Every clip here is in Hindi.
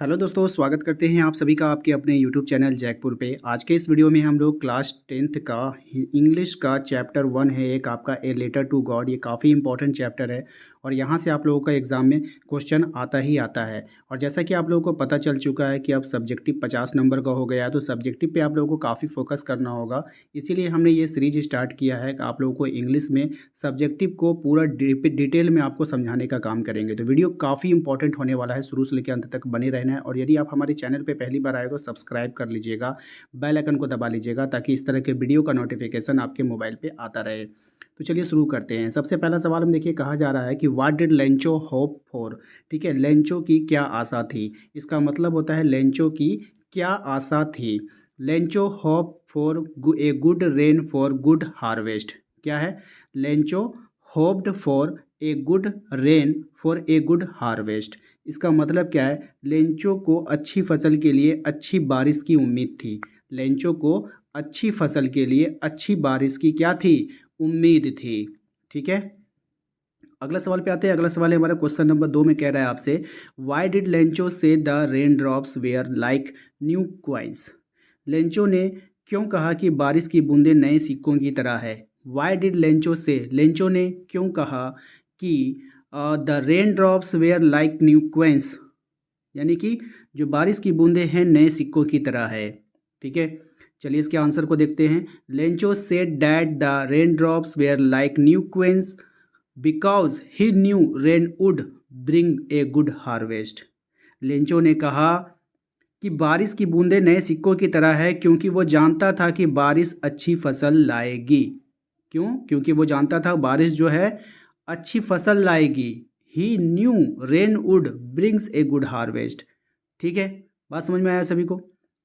हेलो दोस्तों, स्वागत करते हैं आप सभी का आपके अपने यूट्यूब चैनल जैकपुर पे। आज के इस वीडियो में हम लोग क्लास 10th का इंग्लिश का चैप्टर 1 है एक आपका ए लेटर टू गॉड। ये काफ़ी इंपॉर्टेंट चैप्टर है और यहाँ से आप लोगों का एग्ज़ाम में क्वेश्चन आता ही आता है। और जैसा कि आप लोगों को पता चल चुका है कि अब सब्जेक्टिव 50 नंबर का हो गया है, तो सब्जेक्टिव पे आप लोगों को काफ़ी फोकस करना होगा। इसीलिए हमने ये सीरीज स्टार्ट किया है कि आप लोगों को इंग्लिश में सब्जेक्टिव को पूरा डिटेल में आपको समझाने का काम करेंगे। तो वीडियो काफ़ी इंपॉर्टेंट होने वाला है, शुरू से लेकर अंत तक बने रहना है। और यदि आप हमारे चैनल पे पहली बार आए तो सब्सक्राइब कर लीजिएगा, बेल आइकन को दबा लीजिएगा ताकि इस तरह के वीडियो का नोटिफिकेशन आपके मोबाइल पे आता रहे। तो चलिए शुरू करते हैं। सबसे पहला सवाल हम देखिए, कहा जा रहा है कि what did Lencho hope for. ठीक है, लेंचो की क्या आशा थी। इसका मतलब होता है लेंचो की क्या आशा थी। Lencho hope for a good rain for good harvest. क्या है? Lencho hoped for a good rain for a good harvest. इसका मतलब क्या है? लेंचो को अच्छी फसल के लिए अच्छी बारिश की उम्मीद थी। लेंचो को अच्छी फसल के लिए अच्छी बारिश की क्या थी? उम्मीद थी। ठीक है, अगला सवाल पे आते हैं। अगला सवाल है हमारा क्वेश्चन नंबर 2 में, कह रहा है आपसे why did Lencho say the rain drops were like new coins. Lencho ने क्यों कहा कि बारिश की बूंदें नए सिक्कों की तरह है। वाई डिड लेंचो से, लेंचो ने क्यों कहा कि the rain drops were like new coins, यानी कि जो बारिश की बूंदें हैं नए सिक्कों की तरह है। ठीक है, चलिए इसके आंसर को देखते हैं। Lencho said that the rain drops were like new coins because he knew rain would bring a good harvest. Lencho ने कहा कि बारिश की बूंदें नए सिक्कों की तरह है क्योंकि वो जानता था कि बारिश अच्छी फसल लाएगी। क्यों? क्योंकि वो जानता था बारिश जो है अच्छी फसल लाएगी। He knew rain would brings a good harvest. ठीक है, बात समझ में आया सभी को?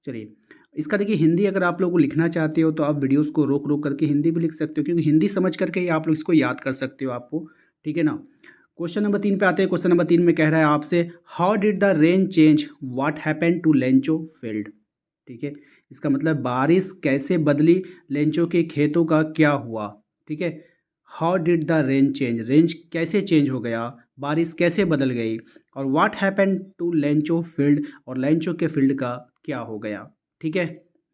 चलिए इसका देखिए हिंदी अगर आप लोग को लिखना चाहते हो तो आप वीडियोस को रोक रोक करके हिंदी भी लिख सकते हो, क्योंकि हिंदी समझ करके ही आप लोग इसको याद कर सकते हो आपको। ठीक है ना। क्वेश्चन नंबर 3 पे आते हैं। क्वेश्चन नंबर 3 में कह रहा है आपसे how did the rain change what happened to Lencho field. ठीक है, इसका मतलब बारिश कैसे बदली, लेंचो के खेतों का क्या हुआ। ठीक है, how did the rain change, rain कैसे चेंज हो गया, बारिश कैसे बदल गई, और what happened to Lencho field, और लेंचो के फील्ड का क्या हो गया। ठीक है,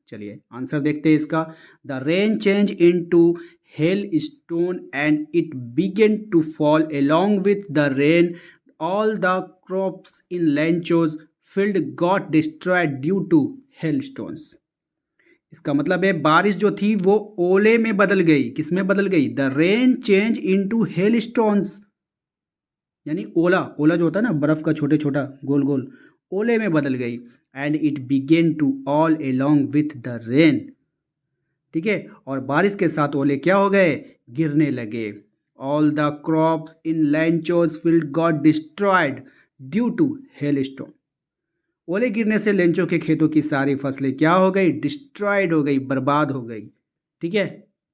चलिए आंसर देखते हैं इसका। The rain change into hailstone and it began to fall along with the rain. All the crops in Lencho's field got destroyed due to hailstones. इसका मतलब है बारिश जो थी वो ओले में बदल गई। किस में बदल गई? The rain change into hail stones, यानी ओला, ओला जो होता है ना बर्फ का छोटे छोटा गोल गोल, ओले में बदल गई। And it began to fall along with the rain. ठीक है, और बारिश के साथ ओले क्या हो गए? गिरने लगे। All the crops in Lencho's field got destroyed due to hailstone. ओले गिरने से लेंचो के खेतों की सारी फसलें क्या हो गई? डिस्ट्रॉयड हो गई, बर्बाद हो गई। ठीक है,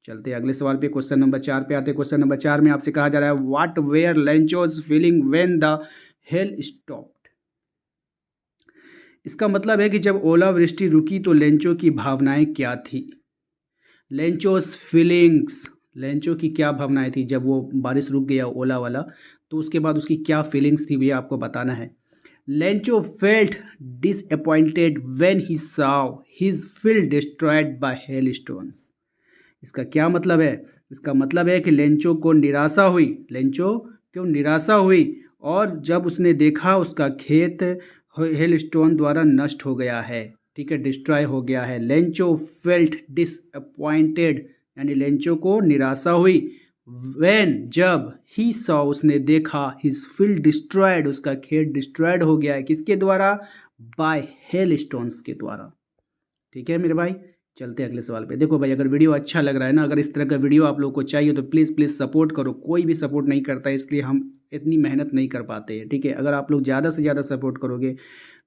चलते अगले सवाल पे। क्वेश्चन नंबर 4 पे आते हैं। क्वेश्चन नंबर 4 में आपसे कहा जा रहा है what were Lencho's feeling when the hail stopped. इसका मतलब है कि जब ओलावृष्टि रुकी तो लेंचो की भावनाएं क्या थी। लेंचोस फीलिंग्स, लेंचो की क्या भावनाएं थी जब वो बारिश रुक गया ओला वाला, तो उसके बाद उसकी क्या फीलिंग्स थी ये आपको बताना है। Lencho felt disappointed when he saw his field destroyed by hail stones. इसका क्या मतलब है? इसका मतलब है कि लेंचो को निराशा हुई, लेंचो क्यों निराशा हुई, और जब उसने देखा उसका खेत हेल स्टोन द्वारा नष्ट हो गया है। ठीक है, डिस्ट्रॉय हो गया है। लेंचो फेल्ट डिसअपॉइंटेड, यानी लेंचो को निराशा हुई। व्हेन, जब, ही सॉ, उसने देखा, हिज फील्ड डिस्ट्रॉयड, उसका खेत डिस्ट्रॉयड हो गया है। किसके द्वारा? बाय हेल स्टोन्स के द्वारा। ठीक है मेरे भाई, चलते हैं अगले सवाल पे। देखो भाई, अगर वीडियो अच्छा लग रहा है ना, अगर इस तरह का वीडियो आप लोग को चाहिए तो प्लीज़ प्लीज़ सपोर्ट करो। कोई भी सपोर्ट नहीं करता है, इसलिए हम इतनी मेहनत नहीं कर पाते हैं। ठीक है, अगर आप लोग ज़्यादा से ज़्यादा सपोर्ट करोगे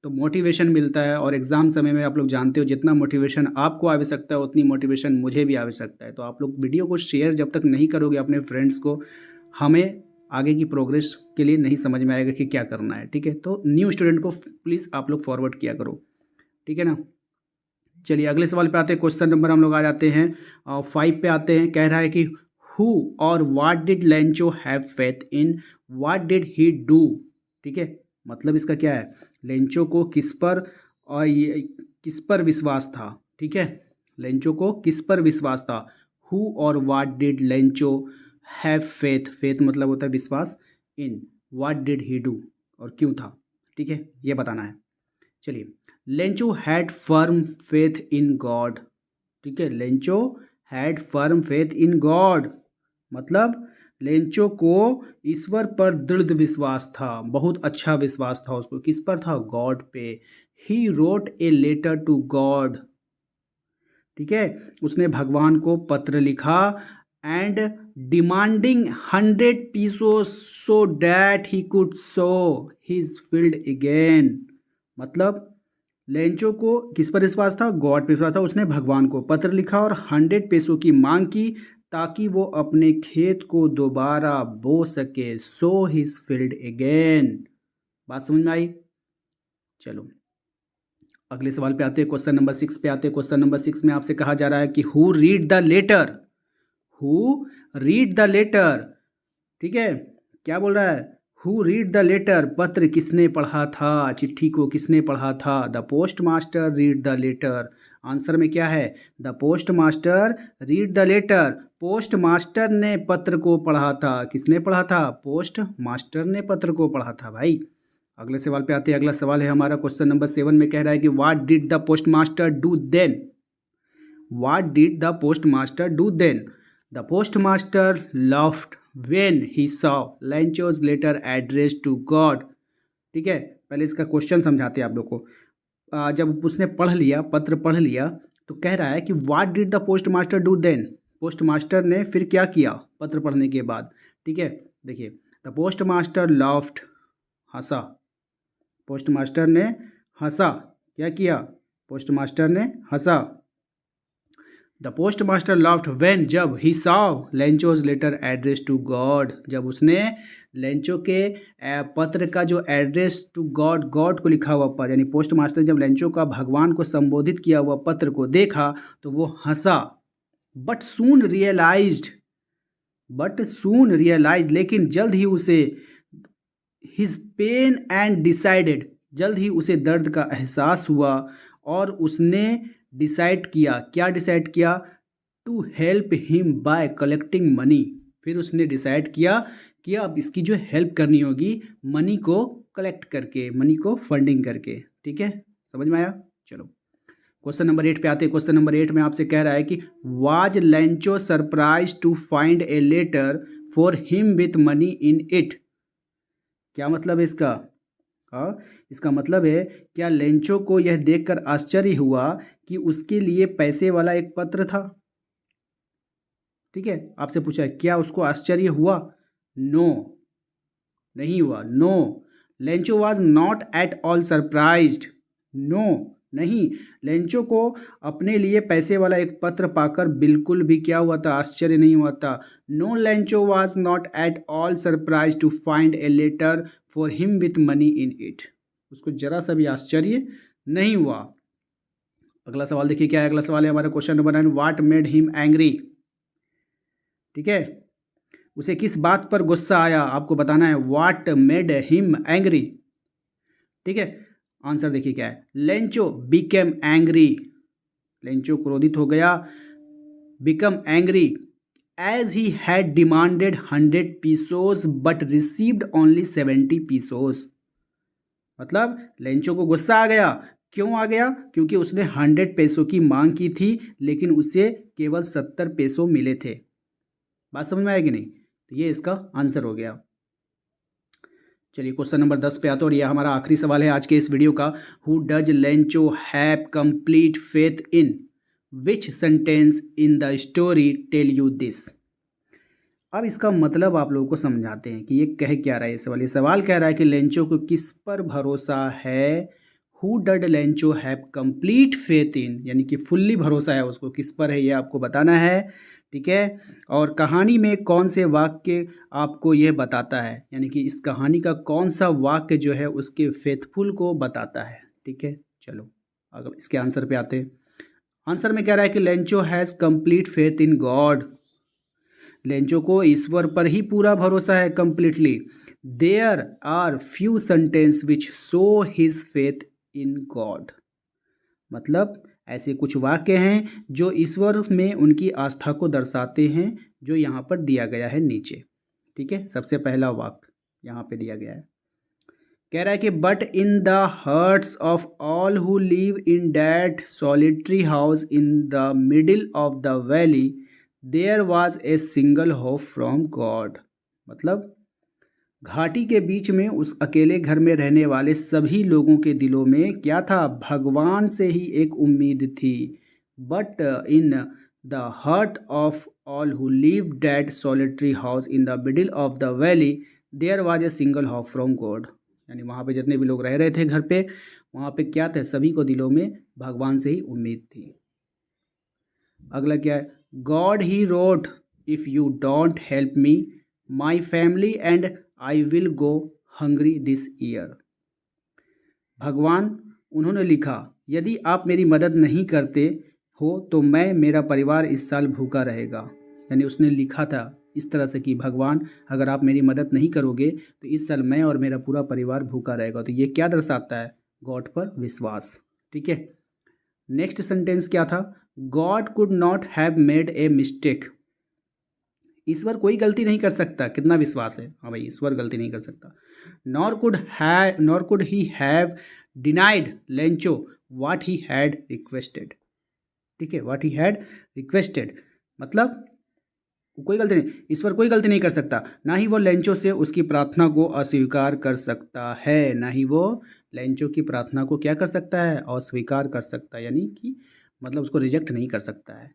तो मोटिवेशन मिलता है, और एग्ज़ाम समय में आप लोग जानते हो जितना मोटिवेशन आपको आवश्यकता है उतनी मोटिवेशन मुझे भी आवश्यकता है। तो आप लोग वीडियो को शेयर जब तक नहीं करोगे अपने फ्रेंड्स को, हमें आगे की प्रोग्रेस के लिए नहीं समझ में आएगा कि क्या करना है। ठीक है, तो न्यू स्टूडेंट को प्लीज़ आप लोग फॉरवर्ड किया करो। ठीक है ना। चलिए अगले सवाल पे आते हैं। क्वेश्चन नंबर हम लोग आ जाते हैं 5 पे आते हैं। कह रहा है कि हु और what did Lencho have faith in, what did he do. ठीक है, मतलब इसका क्या है? लेंचो को किस पर और ये किस पर विश्वास था, ठीक है। लेंचो को किस पर विश्वास था। हु और what did Lencho have faith, faith मतलब होता है विश्वास, in what did he do और क्यों था, ठीक है, ये बताना है। चलिए, Lencho had firm faith in God, ठीक है। Lencho had firm faith in God मतलब लेंचो को ईश्वर पर दृढ़ विश्वास था, बहुत अच्छा विश्वास था उसको, किस पर था, गॉड पे। He wrote a letter to God, ठीक है, उसने भगवान को पत्र लिखा, एंड डिमांडिंग 100 पीसों so that he could sow his field again. मतलब लेंचो को किस पर विश्वास था, गॉड पर विश्वास था, उसने भगवान को पत्र लिखा और 100 पैसों की मांग की ताकि वो अपने खेत को दोबारा बो सके, सो हिज फील्ड अगेन। बात समझ में आई। चलो अगले सवाल पे आते हैं, क्वेश्चन नंबर 6 पे आते हैं। क्वेश्चन नंबर 6 में आपसे कहा जा रहा है कि who read the letter, who read the letter, ठीक है, क्या बोल रहा है, हु रीड द लेटर, पत्र किसने पढ़ा था, चिट्ठी को किसने पढ़ा था। The post master read the letter. Answer में क्या है, the post master read the letter, post master ने पत्र को पढ़ा था। किसने पढ़ा था, पोस्ट मास्टर ने पत्र को पढ़ा था भाई। अगले सवाल पे आते हैं। अगला सवाल है हमारा क्वेश्चन नंबर 7 में कह रहा है कि what did the post master do then, what did the post master do then. The post master laughed when he saw Lencho's letter address to God, ठीक है। पहले इसका क्वेश्चन समझाते हैं आप लोग को। जब उसने पढ़ लिया, पत्र पढ़ लिया, तो कह रहा है कि what did the post master do then, post master ने फिर क्या किया पत्र पढ़ने के बाद, ठीक है। देखिए, द पोस्ट मास्टर लाफ्ड, हंसा, पोस्ट मास्टर ने हंसा, क्या किया, पोस्ट मास्टर ने हंसा। The post master laughed when, जब, he saw Lencho's letter address to God, जब उसने लेंचो के पत्र का जो एड्रेस टू गॉड, गॉड को लिखा हुआ पत्र, यानी पोस्ट मास्टर जब लेंचो का भगवान को संबोधित किया हुआ पत्र को देखा तो वो हंसा। But soon realised, but soon realise, लेकिन जल्द ही उसे, हिज पेन एंड डिसाइडेड, जल्द ही उसे दर्द का एहसास हुआ और उसने डिसाइड किया, क्या डिसाइड किया, to help him by collecting money. फिर उसने डिसाइड किया कि अब इसकी जो हेल्प करनी होगी मनी को कलेक्ट करके, मनी को फंडिंग करके, ठीक है, समझ में आया। चलो क्वेश्चन नंबर 8 पे आते हैं। क्वेश्चन नंबर 8 में आपसे कह रहा है कि was Lencho surprise to find a letter for him with money in it. क्या मतलब है इसका, हाँ, इसका मतलब है क्या लेंचो को यह देखकर आश्चर्य हुआ कि उसके लिए पैसे वाला एक पत्र था, ठीक है। आपसे पूछा है क्या उसको आश्चर्य हुआ, नो, नहीं हुआ, no. Lencho was not at all surprised, no, नहीं, लेंचो को अपने लिए पैसे वाला एक पत्र पाकर बिल्कुल भी क्या हुआ था, आश्चर्य नहीं हुआ था। No Lencho was not at all surprise to find a letter for him with money in it, उसको जरा सा भी आश्चर्य नहीं हुआ। अगला सवाल देखिए क्या है। अगला सवाल है हमारा question number 9, what made him angry, ठीक है, उसे किस बात पर गुस्सा आया, आपको बताना है। व्हाट मेड हिम एंग्री, ठीक है। आंसर देखिए क्या है, लेंचो बिकेम एंग्री, लेंचो क्रोधित हो गया, become angry as he had demanded 100 pesos but received only 70 pesos. मतलब लेंचो को गुस्सा आ गया, क्यों आ गया, क्योंकि उसने 100 पैसों की मांग की थी लेकिन उसे केवल 70 पैसों मिले थे। बात समझ में आएगी नहीं, तो ये इसका आंसर हो गया। चलिए क्वेश्चन नंबर 10 पे आता और यह हमारा आखिरी सवाल है आज के इस वीडियो का। Who does Lencho have complete faith in, which sentence in the story tell you this. अब इसका मतलब आप लोगों को समझाते हैं कि ये कह क्या रहा है। ये सवाल कह रहा है कि लेंचो को किस पर भरोसा है, who did Lencho have complete faith in, यानी कि फुल्ली भरोसा है उसको, किस पर है ये आपको बताना है, ठीक है। और कहानी में कौन से वाक्य आपको यह बताता है, यानी कि इस कहानी का कौन सा वाक्य जो है उसके फेथफुल को बताता है, ठीक है। चलो अगर इसके आंसर पे आते हैं। आंसर में कह रहा है कि Lencho has complete faith in God, Lencho को ईश्वर पर ही पूरा भरोसा है completely. There are few sentence which show his faith in God. मतलब ऐसे कुछ वाक्य हैं जो ईश्वर में उनकी आस्था को दर्शाते हैं, जो यहाँ पर दिया गया है नीचे। ठीक है, सबसे पहला वाक्य यहाँ पे दिया गया है, कह रहा है कि but in the hearts of all who live in that solitary house in the middle of the valley there was a single hope from God. मतलब घाटी के बीच में उस अकेले घर में रहने वाले सभी लोगों के दिलों में क्या था? भगवान से ही एक उम्मीद थी। But in the heart of all who live that solitary house in the middle of the valley there was a single hope from God. यानी वहाँ पे जितने भी लोग रह रहे थे घर पे, वहाँ पे क्या थे? सभी को दिलों में भगवान से ही उम्मीद थी। अगला क्या है? God he wrote if you don't help me my family and I will go hungry this year. भगवान उन्होंने लिखा, यदि आप मेरी मदद नहीं करते हो तो मैं, मेरा परिवार इस साल भूखा रहेगा। यानी उसने लिखा था इस तरह से कि भगवान अगर आप मेरी मदद नहीं करोगे तो इस साल मैं और मेरा पूरा परिवार भूखा रहेगा। तो ये क्या दर्शाता है? गॉड पर विश्वास। ठीक है, नेक्स्ट सेंटेंस क्या था? God could not have made a mistake. ईश्वर कोई गलती नहीं कर सकता। कितना विश्वास है? हाँ भाई, ईश्वर गलती नहीं कर सकता। Nor could he have denied Lencho what he had requested. ठीक है, व्हाट ही हैड रिक्वेस्टेड मतलब कोई गलती नहीं, ईश्वर कोई गलती नहीं कर सकता। ना ही वो लेंचो से उसकी प्रार्थना को अस्वीकार कर सकता है, ना ही वो लेंचो की प्रार्थना को क्या कर सकता है? अस्वीकार कर सकता है, यानी कि मतलब उसको रिजेक्ट नहीं कर सकता है।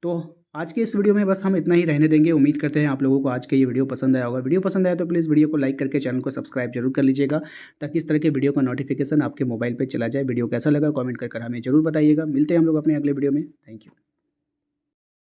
तो आज के इस वीडियो में बस हम इतना ही रहने देंगे। उम्मीद करते हैं आप लोगों को आज का ये वीडियो पसंद आया होगा। वीडियो पसंद आया तो प्लीज़ वीडियो को लाइक करके चैनल को सब्सक्राइब जरूर कर लीजिएगा, ताकि इस तरह के वीडियो का नोटिफिकेशन आपके मोबाइल पर चला जाए। वीडियो कैसा लगा कमेंट कर हमें जरूर बताइएगा। मिलते हैं हम लोग अपने अगले वीडियो में। Thank you.